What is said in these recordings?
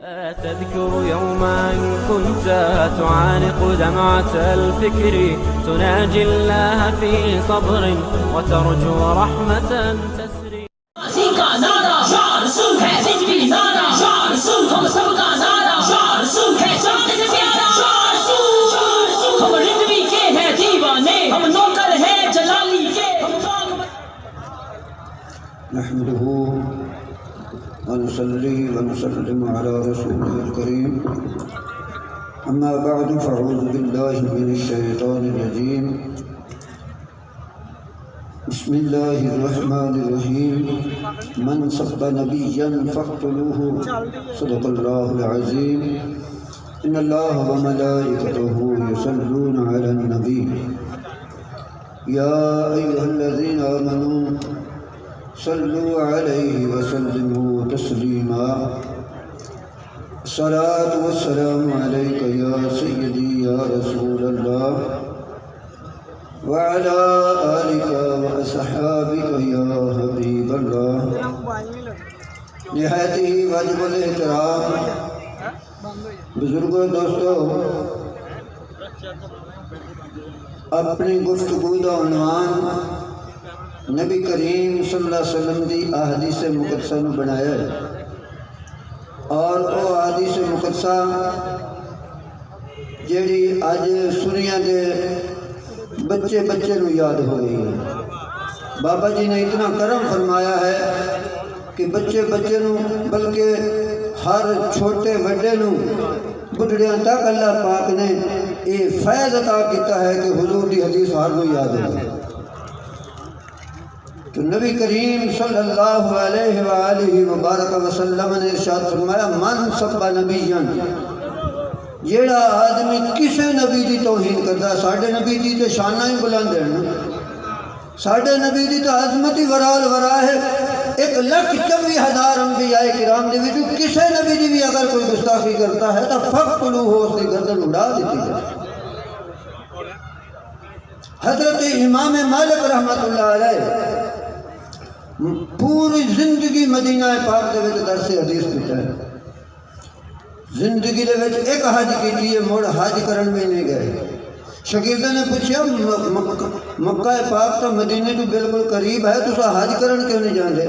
تذكر يوما كنت تعانق دمعة الفكر تناجي الله في صبر وترجو رحمة تسري نحمده ونصلي ونسلم على رسوله الكريم أما بعد فأعوذ بالله من الشيطان الرجيم بسم الله الرحمن الرحيم من سب نبيا فاقتلوه صدق الله العظيم إن الله وملائكته يصلون على النبي يا أيها الذين آمنوا صلوا عليه وسلموا تسليما الصلاة والسلام عليك يا سيدي يا رسول الله وعلى آلك وأصحابك يا حبيب الله نہایت ہی واجب الاحترام بزرگوں دوستو، اپنی گفتگو کا عنوان نبی کریم صلی اللہ علیہ وسلم دی احادیث مقدسہ نو بنایا ہے، اور وہ احادیث مقدسہ جیڑی اج سنیاں دے بچے نو یاد ہو گئی ہے۔ بابا جی نے اتنا کرم فرمایا ہے کہ بچے نو بلکہ ہر چھوٹے وڈے نو بڑھڑیاں تک اللہ پاک نے یہ فیض عطا کیتا ہے کہ حضور دی حدیث ہر کو یاد ہے۔ تو نبی کریم صلی اللہ علیہ وآلہ وبارک وسلم نے ارشاد فرمایا من سب نبیاں، جیڑا آدمی کسے نبی دی توہین کرتا ہے، ساڑھے نبی دی تے شانہ ہی بلند ہے، ساڑھے نبی دی تو عظمت ہی ورال ورا ہے، 1,24,000 انبیاء کرام دے وچوں کسے نبی دی بھی اگر کوئی گستاخی کرتا ہے تو فقتلوہ، اس کی گردن اڑا دیتی ہے۔ حضرت امام مالک رحمت اللہ علیہ پوری زندگی مدینہ پاک دے وچ درس حدیث پیتا ہے، زندگی دے وچ ایک حج کیتی ہے، مڑ حج کرن بھی نہیں گئے۔ شاگرداں نے پوچھا مکہ پاک تو مدینے تو بالکل قریب ہے، تو حج کرن کیوں نہیں جاندے؟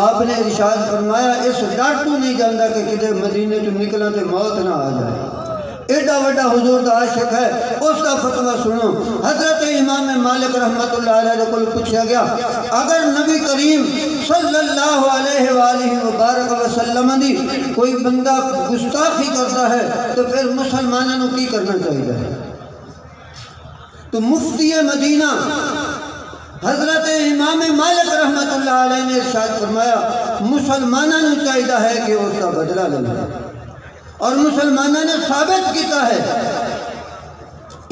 آپ نے ارشاد فرمایا اس ڈر تو نہیں جاندا کہ کدے مدینے تو نکلاں تے موت نہ آ جائے۔ ایڈا وڈا حضور دا عاشق ہے، اس کا فتویٰ سنو۔ حضرت امام مالک رحمت اللہ علیہ کو پوچھا گیا اگر نبی کریم صلی اللہ علیہ وآلہ وبارک وسلم دی کوئی بندہ گستاخی کرتا ہے تو پھر مسلمانوں کی کرنا چاہیے؟ تو مفتی مدینہ حضرت امام مالک رحمت اللہ علیہ نے ارشاد فرمایا مسلمانوں چاہیے ہے کہ اس کا بدلہ لینا، اور مسلمانوں نے ثابت کیتا ہے۔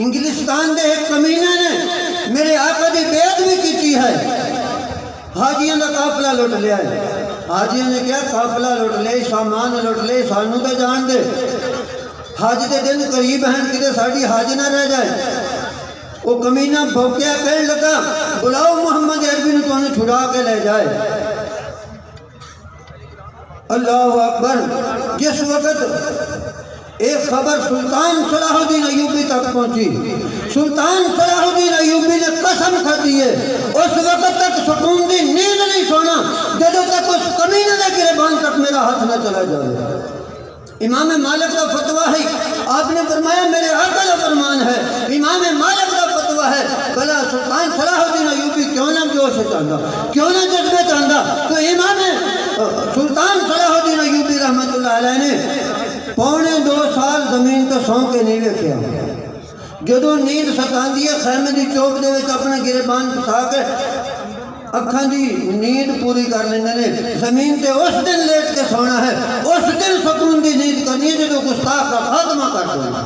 انگلستان دے ایک کمینے نے میرے آقا دی بیعت بھی کیتی ہے، حاجیاں دا قافلہ لٹ لیا ہے۔ حاجیاں نے کیا قافلہ لٹ لے، سامان لٹ لے، سانوں تے جان دے، حج دے دن قریب ہیں کدے ساڑی حج نہ رہ جائے۔ وہ کمینہ بھوکیا کہنے لگا بلاؤ محمد عربی نے تو انہیں چھڑا کے لے جائے۔ اللہ اکبر! جس وقت ایک خبر سلطان صلاح الدین ایوبی تک پہنچی، سلطان صلاح الدین ایوبی نے قسم کھا دی ہے اس وقت تک سکون دی نیند نہیں سونا جب تک اس کمینے دے گریبان تک میرا ہاتھ نہ چلا جائے۔ امام مالک کا فتویٰ ہے، آپ نے فرمایا میرے آقا کا فرمان ہے، امام مالک کا فتویٰ ہے، بھلا سلطان صلاح الدین ایوبی کیوں نہ جوش چاہتا، کیوں نہ جذبے چاہتا؟ تو امام سلطان صلاح الدین ایوبی رحمت اللہ علیہ نے 2.25 سال زمین تو سو کے نہیں ویکھیا۔ جدو نیند ستاندی ہے خیمے دی چوک دے وچ اپنا گریبان پسا کے اکھاں دی نیند پوری کر لیندے نے، زمین تے اس دن لیٹ کے سونا ہے، اس دن سکون دی نیند کرنی ہے جدو گستاخ کا خاتمہ کر دینا۔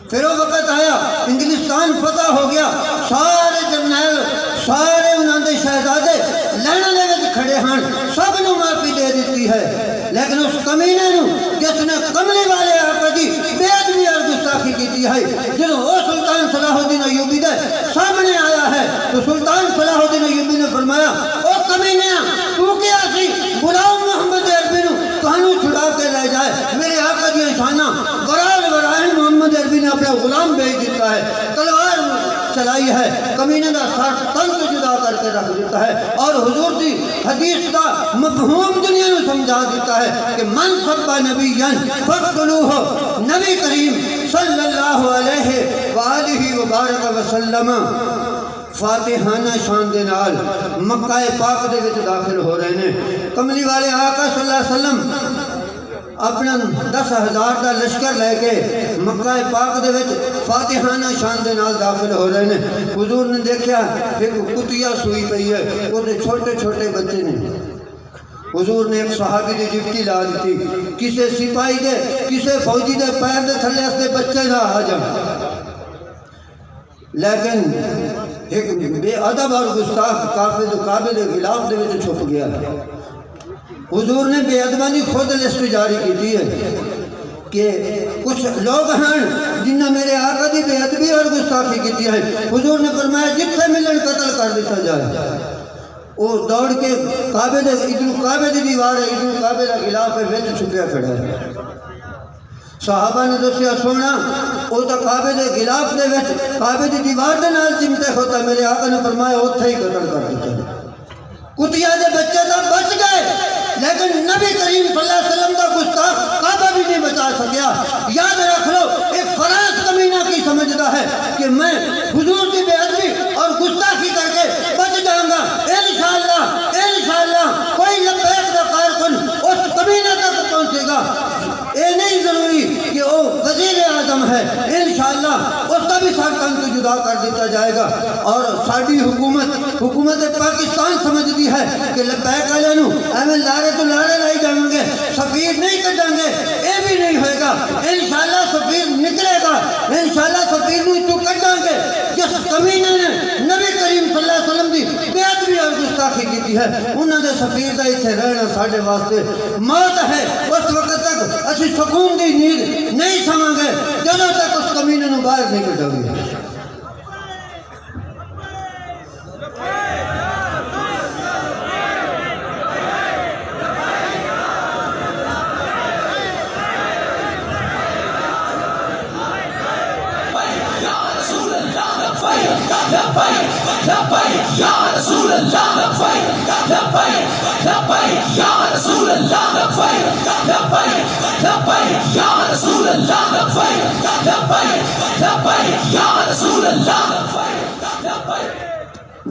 پھر وہ وقت آیا انگلستان فتح ہو گیا، سارے جرنیل سارے انہوں نے شہزادے لینا لے کے کھڑے ہیں، سب نے معافی دے دیتی ہے، لیکن اس کمینے نو جس نے کملی والے آقا دی بیعت بھی اور گستاخی کی ہے، جنہوں وہ سلطان صلاح الدین ایوبی دے سامنے آیا ہے تو سلطان صلاح الدین ایوبی نے فرمایا او کمینے تو کیا سی بلاؤ محمد عربی نو تو ہنو چھڑا کے لے جائے میرے آقا کی شانہ برائے محمد عربی نے اپنا غلام بھیج دیتا ہے، تلوار چلائی ہے، کمینے کا سر تن کو جدا کر کے رکھ دیتا ہے، اور حضور کی حدیث کا مفہوم دنیا نے سمجھا دیتا ہے کہ من سب نبیًا فاقتلوہ، نبی کریم صلی اللہ علیہ وآلہ وبارک وسلم فاتحانہ شان دے نال مکہ پاک دے وچ داخل ہو رہے ہیں۔ کملی والے آقا صلی اللہ علیہ وسلم اپنا 10,000 دا لشکر لے کے مکہ پاک دے وچ فاتحانہ شان دے نال داخل ہو رہے ہیں۔ حضور نے دیکھا ایک کتیا سوئی پئی ہے، وہ چھوٹے چھوٹے بچے نے۔ حضور نے ایک صحابی دی ڈیوٹی لا دیتی، کسے سپاہی دے کسے فوجی دے پیر دے تھلے اس بچے نہ آ جائیں، لیکن ایک بے ادب اور گستاخ کعبے دے غلاف دے وچ چھپ گیا۔ حضور نے بے ادبانی خود لسٹ جاری کی ہے کہ کچھ لوگ ہیں جنہوں میرے آقا دی بے ادبی اور گستاخی کی ہے۔ حضور نے فرمایا جتنے ملن قتل کر دیتا جائے۔ وہ دوڑ کے کعبے دے ادھر کعبے دی دیوار ہے، ادھر کعبے دا غلاف ہے، وچ چھپیا کھڑا ہے۔ صحابہ نے دسیا سونا وہ تو کعبے دے غلاف دے وچ کعبے دی دیوار دے نال چمٹے ہوتا، میرے آقا نے فرمایا اوتھے ہی قتل کر دیتا۔ کتیا دے بچے تو بچ گئے، لیکن نبی کریم صلی اللہ علیہ وسلم کا گستاخ کعبہ بھی نہیں بچا سکیا۔ یاد رکھ لو ایک فراز کمینہ کی سمجھتا ہے کہ میں حضور کی بے ادبی اور گستاخی کر کے بچ جاؤں گا، انشاءاللہ کوئی لبیک دا کارکن اس کمینہ تک پہنچے گا۔ یہ نہیں ضروری کہ وہ وزیر اعظم ہے، انشاءاللہ اس کا بھی سر تن کو جدا کر دیتا جائے گا۔ اور ساری حکومت پاکستان سمجھتی ہے کہ لبیک والے نو ایویں لارے تو لارے لائی جائیں گے، سفیر نہیں کٹیں گے، یہ بھی نہیں ہوئے گا۔ انشاءاللہ سفیر نکلے گا، انشاءاللہ سفیر نو تو کٹیں گے۔ جس کمینے نے نبی کریم صلی اللہ علیہ وسلم دی بے ادبی اور گستاخی کی ہے، انہوں نے سفیر دا اتنے رہنا ساڈے واسطے موت ہے۔ اس وقت تک اسی سکون دی نیند نہیں سماں گے جدوں تک اس کمینے نو باہر نہیں کٹو گے۔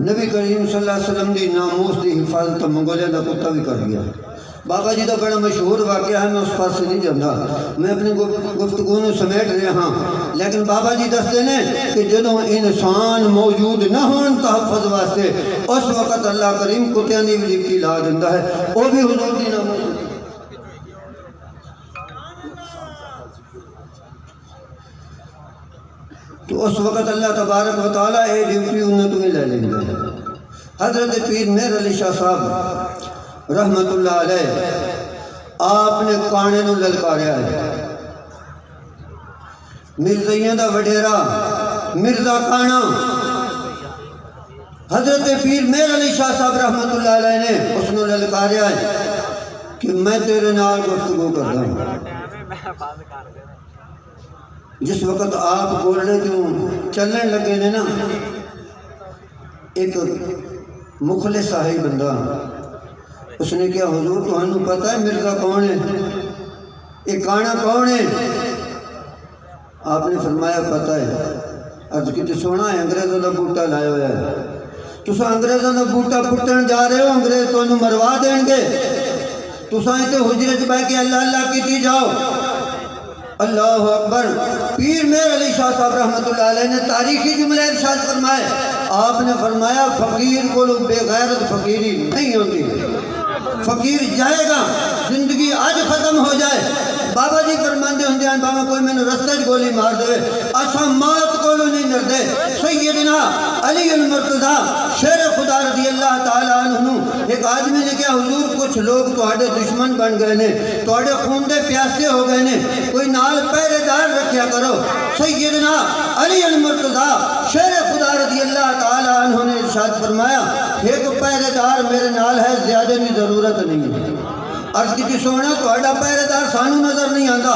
نبی کریم صلی اللہ علیہ وسلم دی ناموس دی حفاظت منگولیاں دا کتا بھی کر گیا۔ بابا جی دا بڑا مشہور واقعہ ہے، میں اس پاس سے نہیں جانا، میں اپنی گفتگو نو سمیٹ رہا ہاں، لیکن بابا جی دستے نے کہ جدوں انسان موجود نہ ہون تحفظ واسطے اس وقت اللہ کریم کتیاں دی بھی ڈیوٹی لا دیندا ہے، وہ بھی حضور دی ناموس۔ تو اس وقت اللہ تبارک و تعالیٰ اے ڈیوٹی انہیں تمہیں لے لیں گے۔ حضرت پیر مہر علی شاہ صاحب رحمت اللہ علیہ آپ نے کانے نو للکاریا ہے، مرزائیاں دا وڈیرا مرزا کانا۔ حضرت پیر مہر علی شاہ صاحب رحمت اللہ علیہ نے اس نو للکاریا ہے کہ میں تیرے نال گفتگو کرتا ہوں۔ جس وقت آپ گولڑے کیوں چلن لگے نے نا، ایک مخلص صاحب بندہ اس نے کیا حضور تو ہنو پتہ ہے مرزا کون ہے، یہ کانا کون ہے؟ آپ نے فرمایا پتہ ہے۔ عرض کی تو سونا ہے انگریزوں کا بوٹا لائے ہوا ہے، تو انگریزوں کا بوٹا پٹن جا رہے ہو، انگریز تو انہوں مروا دیں گے، تو تے حجرت بہ کے اللہ اللہ کی جاؤ۔ اللہ اکبر۔ پیر مہر علی شاہ صاحب رحمت اللہ علیہ نے تاریخی جملے ارشاد فرمائے، آپ نے فرمایا فقیر کو بے غیرت فقیری نہیں ہوتی، فقیر جائے گا، زندگی آج ختم ہو جائے۔ بابا جی فرماندے ہوندے ہیں بابا کوئی میں نے رستے گولی مار دے اسا موت کو نہیں ڈردے۔ سیدنا علی المرتضیٰ شیر خدا رضی اللہ تعالیٰ عنہ ایک آدمی نے کہا حضور کچھ لوگ تہاڈے دشمن بن گئے نے، تہاڈے خون دے پیاسے ہو گئے نے، کوئی نال پہرے دار رکھیا کرو۔ سیدنا علی المرتضیٰ شیر خدا رضی اللہ تعالیٰ عنہ نے ارشاد فرمایا ایک پہرے دار میرے نال ہے، زیادہ کی ضرورت نہیں ہے۔ عرض کی سونا تہاڈا پہرے دار سانو نظر نہیں آتا.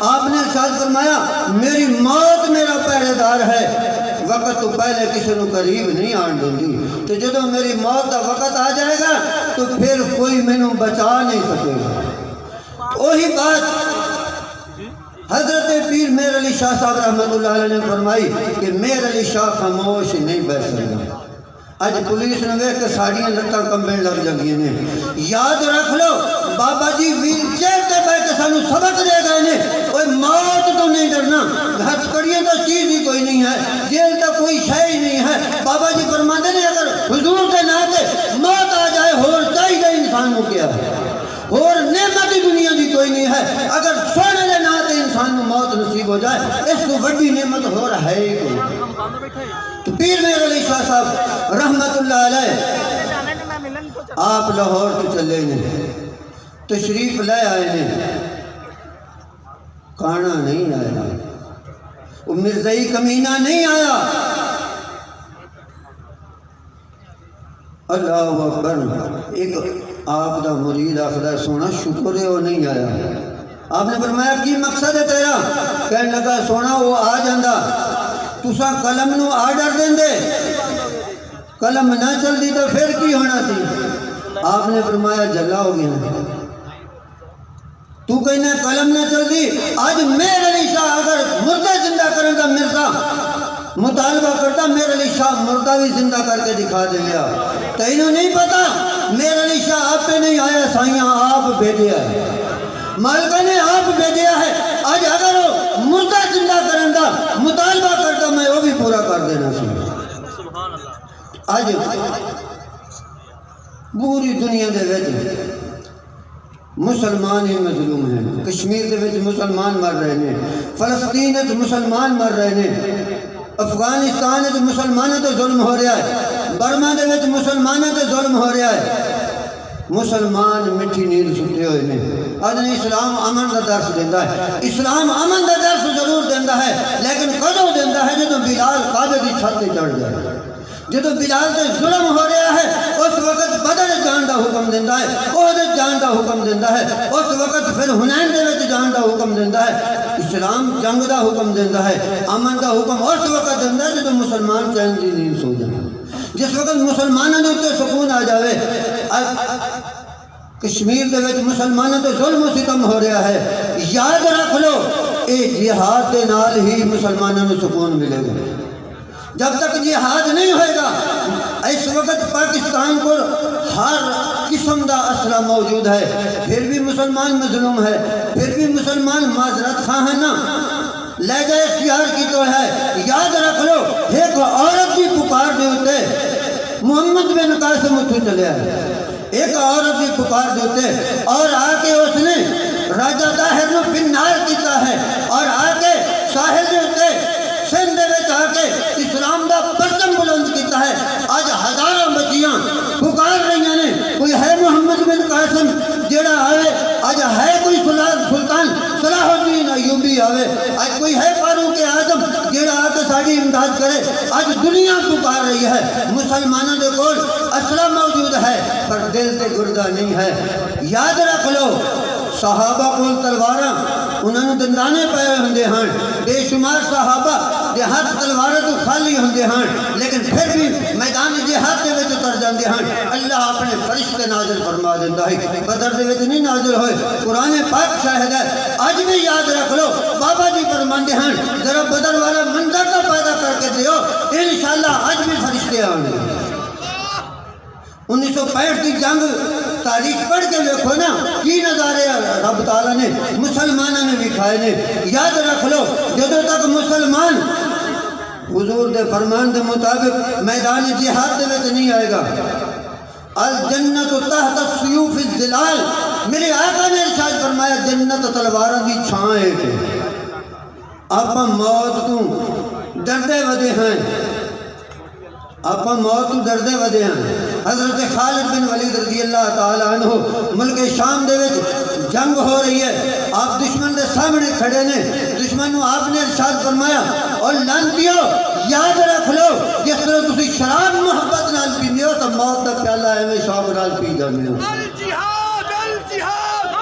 آپ نے ارشاد فرمایا میری موت میرا پہرے دار ہے, وقت تو پہلے کسی نو قریب نہیں آن دیندی, تو جدو میری موت کا وقت آ جائے گا تو پھر کوئی مینوں بچا نہیں سکے گا. وہی بات حضرت پیر میر علی شاہ صاحب رحمۃ اللہ علیہ نے فرمائی کہ میر علی شاہ خاموش نہیں بیٹھ سکتا. اج پولیس نے ویکھ کے ساڑیاں لتاں کمبن لگ جاندیاں نے. یاد رکھ لو بابا جی ویل چیئر تے بیٹھ کے سانو سبق دے گئے نے, اوے موت تو نہیں ڈرنا, ہتھ کڑیاں تو چیز ہی کوئی نہیں ہے, جیل تو کوئی شے ہی نہیں ہے. بابا جی فرماتے ہیں اگر حضور کے نام تے موت آ جائے ہور چاہیے انسان کو کیا ہے, اور نعمت دنیا دی کوئی نہیں ہے. اگر سونے دے نام تے انسان کو موت نصیب ہو جائے اس کو بڑی نعمت ہو رہا ہے ہی کوئی. تو پیر میر علی شاہ صاحب رحمت اللہ علیہ آپ لاہور تو چلے نے, تشریف لے آئے نے, کھانا نہیں آیا, وہ مرزائی کمینہ نہیں آیا. اللہ اکبر. ایک آپ دا مرید آخر سونا شکر ہے وہ نہیں آیا. آپ نے فرمایا کی مقصد ہے تیرا؟ کہنے لگا سونا وہ آ جاندہ تسا قلم نو آرڈر دیں دے, قلم نہ چل دی تو پھر کی ہونا سی. آپ نے فرمایا جلا ہو گیا, تو کہنا قلم نہ چل دی. آج میر علی شاہ اگر مردہ زندہ کرنے کا مرزا مطالبہ کرتا, میر علی شاہ مردہ بھی زندہ کر کے دکھا دے گیا. تو انہوں نہیں پتا میر علی شاہ آپ پہ نہیں آیا, سائیاں آپ بھیجیا ہے, مالکہ نے آپ بھیجیا ہے. آج اگر وہ مردہ زندہ کرنے کا مطالبہ کرتا میں وہ بھی پورا کر دینا سی. آج پوری دنیا دے وچ مسلمان ہی مظلوم ہیں. کشمیر دے وچ مسلمان مر رہے ہیں, فلسطین وچ مسلمان مر رہے ہیں, افغانستان وچ مسلمانوں تے ظلم ہو رہا ہے, برما دے وچ مسلمانوں تے ظلم ہو رہا ہے. مسلمان مٹھی نیند ستے ہوئے نے. آج اسلام امن کا درس دیتا ہے, اسلام امن کا درس ضرور دیتا ہے, لیکن کدو دیتا ہے جدو بلال کعبے کی چھت پہ چڑھ جائے, جدو بلال سے ظلم ہو رہا ہے اس وقت بدر جان کا حکم دیتا ہے, احد جان کا حکم دیتا ہے, اس وقت پھر حنین دے وچ جان کا حکم دیتا ہے. اسلام جنگ کا حکم دیتا ہے, امن کا حکم اس وقت دیتا ہے جدو مسلمان چین کی نیند سو جائے, جس وقت مسلمانوں نے اتنے سکون آ جاوے. کشمیر دے وچ مسلمانوں تے ظلم و ستم ہو رہا ہے. یاد رکھ لو اے جہاد دے نال ہی مسلمانوں کو سکون ملے گا. جب تک جہاد نہیں ہوئے گا, اس وقت پاکستان کو ہر قسم دا اسلحہ موجود ہے, پھر بھی مسلمان مظلوم ہے, پھر بھی مسلمان معذرت خواہ ہے نا, لہجہ اختیار کی تو ہے. یاد رکھ لو ایک عورت کی پکار دے ہوتے محمد بن قاسم اتھو چلے آئے, ایک عورت کی پکار دیتے اور آ کے اس نے راجہ طاہر نو فنار کیتا ہے, اور آ کے ساحل دیتے سندھ دے وچ آ کے اسلام دا پرچم بلند کیتا ہے. آج ہزاروں بچیاں پکار رہی نے, کوئی ہے محمد بن قاسم جیڑا آوے, آج ہے کوئی سلطان صلاح الدین ایوبی آوے, آج کوئی ہے فاروق اعظم جیڑا آ کے ساری امداد کرے. آج دنیا پکار رہی ہے, مسلمانوں دے کول اسلحہ موجود ہے پر دل تے گردہ نہیں ہے. یاد رکھ لو صحابہ کول تلواراں انہوں نے دندانے پے ہوندے ہن, بے شمار صحابہ دے ہاتھ تلواروں تو خالی ہوندے ہن, لیکن پھر بھی میدان جہاد دے وچ اتر جاندے ہن. اللہ اپنے فرشتے نازل فرما دیندا ہے, بدر دے وچ نہیں نازل ہوئے, قرآن پاک شاہد ہے. اج بھی یاد رکھ لو بابا جی فرماندے ہن ذرا بدر والا منظر تو پیدا کر کے دیو, انشاءاللہ اج بھی فرشتے آن گے. 1965 کی جنگ تاریخ پڑھ کے دیکھو نا کی نظارے رب تعالیٰ نے مسلمانوں نے دکھائے نے. یاد رکھ لو جدو تک مسلمان حضور دے فرمان دے مطابق میدان جہاد دے وچ نہیں آئے گا, الجنت تحت السیوف الظلال, میرے آقا نے ارشاد فرمایا جنت تلواراں دی چھاں ہے. آپ موت تو ڈردے ودے ہیں, آپ موت تو ڈردے ودے ہیں. حضرت خالد بن ولید رضی اللہ تعالی عنہ ملک شام دے وچ جنگ ہو رہی ہے, آپ دشمن دے سامنے کھڑے نے, دشمن کو آپ نے ارشاد فرمایا اور لانتیو یاد رکھ لو جس طرح تسی شراب محبت نال پیندے ہو تو موت دا پیالہ ایویں شوق نال پی جاندے ہو. الجہاد الجہاد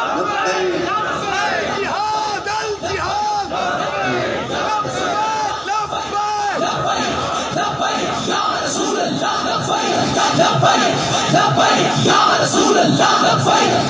لبیک لبیک یا رسول اللہ لبیک